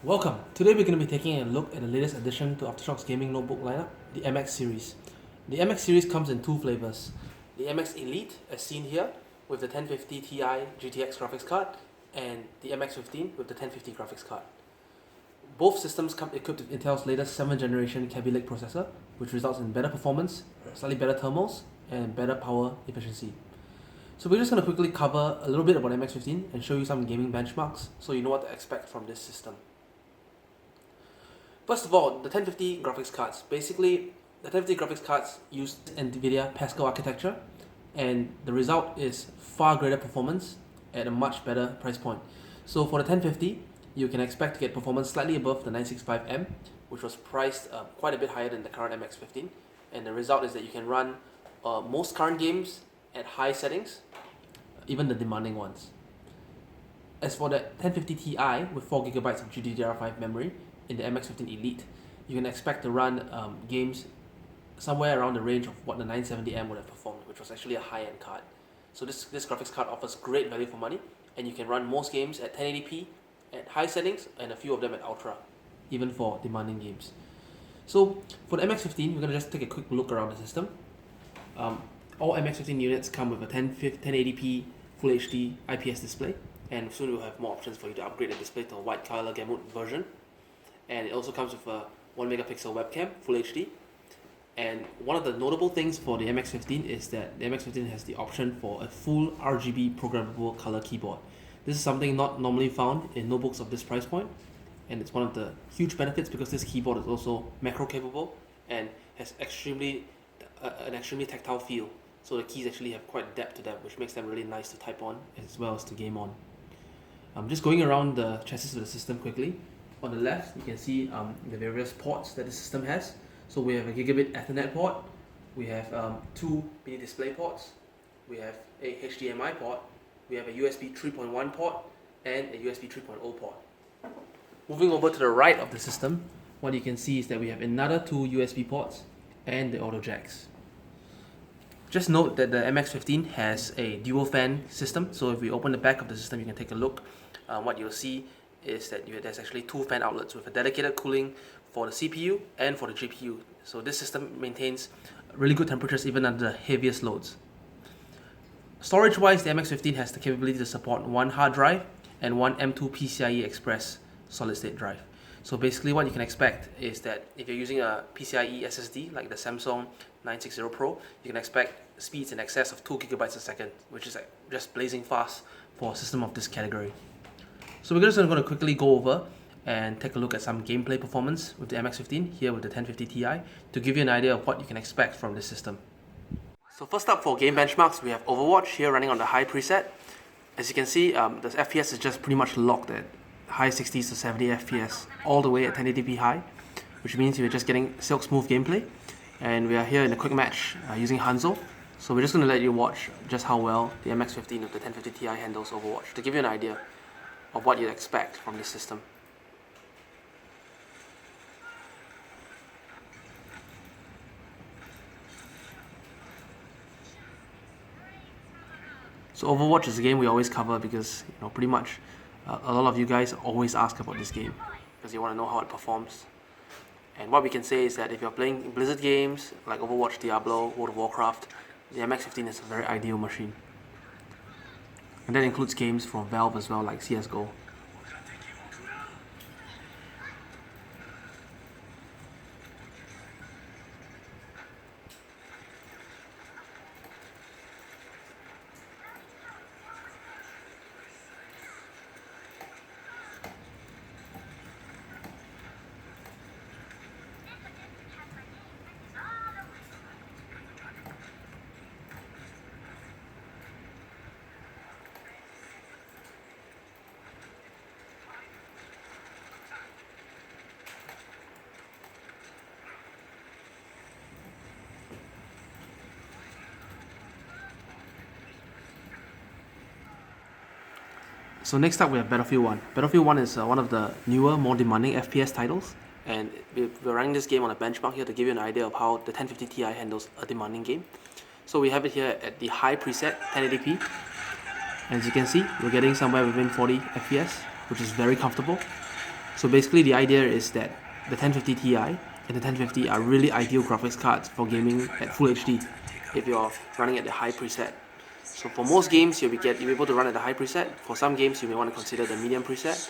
Welcome! Today we're going to be taking a look at the latest addition to AFTERSHOCK's gaming notebook lineup, the MX-Series. The MX-Series comes in two flavors. The MX Elite, as seen here, with the 1050 Ti GTX graphics card, and the MX-15 with the 1050 graphics card. Both systems come equipped with Intel's latest 7th generation Kaby Lake processor, which results in better performance, slightly better thermals, and better power efficiency. So we're just going to quickly cover a little bit about MX-15 and show you some gaming benchmarks so you know what to expect from this system. First of all, the 1050 graphics cards. Basically, the 1050 graphics cards use NVIDIA Pascal architecture, and the result is far greater performance at a much better price point. So for the 1050, you can expect to get performance slightly above the 965M, which was priced quite a bit higher than the current MX-15, and the result is that you can run most current games at high settings, even the demanding ones. As for the 1050 Ti with 4GB of GDDR5 memory in the MX-15 Elite, you can expect to run games somewhere around the range of what the 970M would have performed, which was actually a high-end card. So this graphics card offers great value for money, and you can run most games at 1080p at high settings and a few of them at ultra, even for demanding games. So for the MX-15, we're going to just take a quick look around the system. All MX-15 units come with a 1080p Full HD IPS display, and soon we'll have more options for you to upgrade the display to a white color gamut version. And it also comes with a 1MP webcam, Full HD. And one of the notable things for the MX-15 is that the MX-15 has the option for a full RGB programmable color keyboard. This is something not normally found in notebooks of this price point, and it's one of the huge benefits because this keyboard is also macro capable and has an extremely tactile feel. So the keys actually have quite depth to them, which makes them really nice to type on as well as to game on. Just going around the chassis of the system quickly. On the left, you can see the various ports that the system has. So we have a gigabit Ethernet port, we have two mini display ports, we have a HDMI port, we have a USB 3.1 port, and a USB 3.0 port. Moving over to the right of the system, what you can see is that we have another two USB ports and the auto jacks. Just note that the MX-15 has a dual fan system, so if we open the back of the system, you can take a look. What you'll see is that there's actually two fan outlets with a dedicated cooling for the CPU and for the GPU. So this system maintains really good temperatures even under the heaviest loads. Storage-wise, the MX-15 has the capability to support one hard drive and one M2 PCIe Express solid-state drive. So basically what you can expect is that if you're using a PCIe SSD like the Samsung 960 Pro, you can expect speeds in excess of 2GB a second, which is just blazing fast for a system of this category. So we're just going to quickly go over and take a look at some gameplay performance with the MX-15 here with the 1050 Ti to give you an idea of what you can expect from this system. So first up for game benchmarks, we have Overwatch here running on the high preset. As you can see, the FPS is just pretty much locked at high 60s to 70 FPS all the way at 1080p high, which means you're just getting silk smooth gameplay. And we are here in a quick match using Hanzo. So we're just going to let you watch just how well the MX-15 with the 1050 Ti handles Overwatch to give you an idea of what you'd expect from this system. So Overwatch is a game we always cover because pretty much a lot of you guys always ask about this game because you want to know how it performs. And what we can say is that if you're playing Blizzard games like Overwatch, Diablo, World of Warcraft, the MX-15 is a very ideal machine. And that includes games from Valve as well, like CSGO. So next up we have Battlefield 1. Battlefield 1 is one of the newer, more demanding FPS titles, and we're running this game on a benchmark here to give you an idea of how the 1050 Ti handles a demanding game. So we have it here at the high preset 1080p. As you can see, we're getting somewhere within 40 FPS, which is very comfortable. So basically the idea is that the 1050 Ti and the 1050 are really ideal graphics cards for gaming at Full HD if you're running at the high preset. So for most games you'll be able to run at the high preset. For some games you may want to consider the medium preset.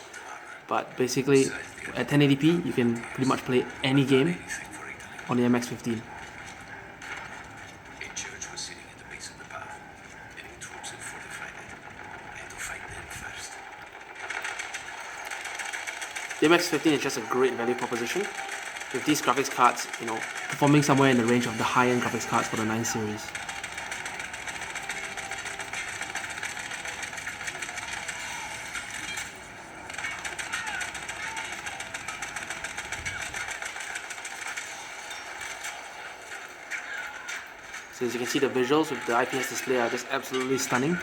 But basically at 1080p you can pretty much play any game on the MX-15. The MX-15 is just a great value proposition with these graphics cards, performing somewhere in the range of the high-end graphics cards for the 9 series. So as you can see, the visuals with the IPS display are just absolutely stunning,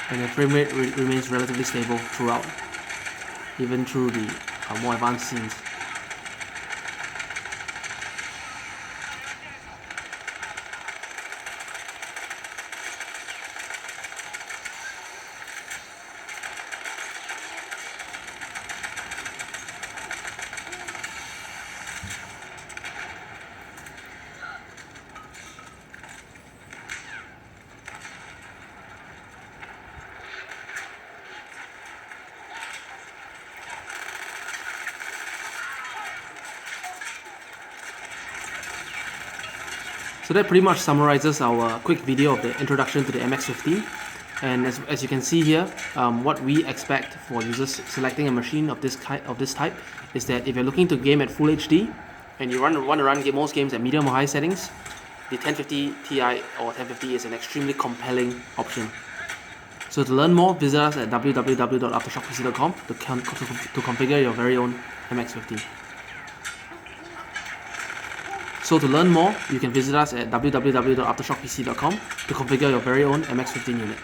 and the frame rate remains relatively stable throughout, even through the more advanced scenes. So that pretty much summarizes our quick video of the introduction to the MX-15. And as you can see here, what we expect for users selecting a machine of this type is that if you're looking to game at Full HD and you want to run most games at medium or high settings, the 1050 Ti or 1050 is an extremely compelling option. So to learn more, visit us at www.aftershockpc.com to configure your very own MX-15. So to learn more, you can visit us at www.aftershockpc.com to configure your very own MX-15 unit.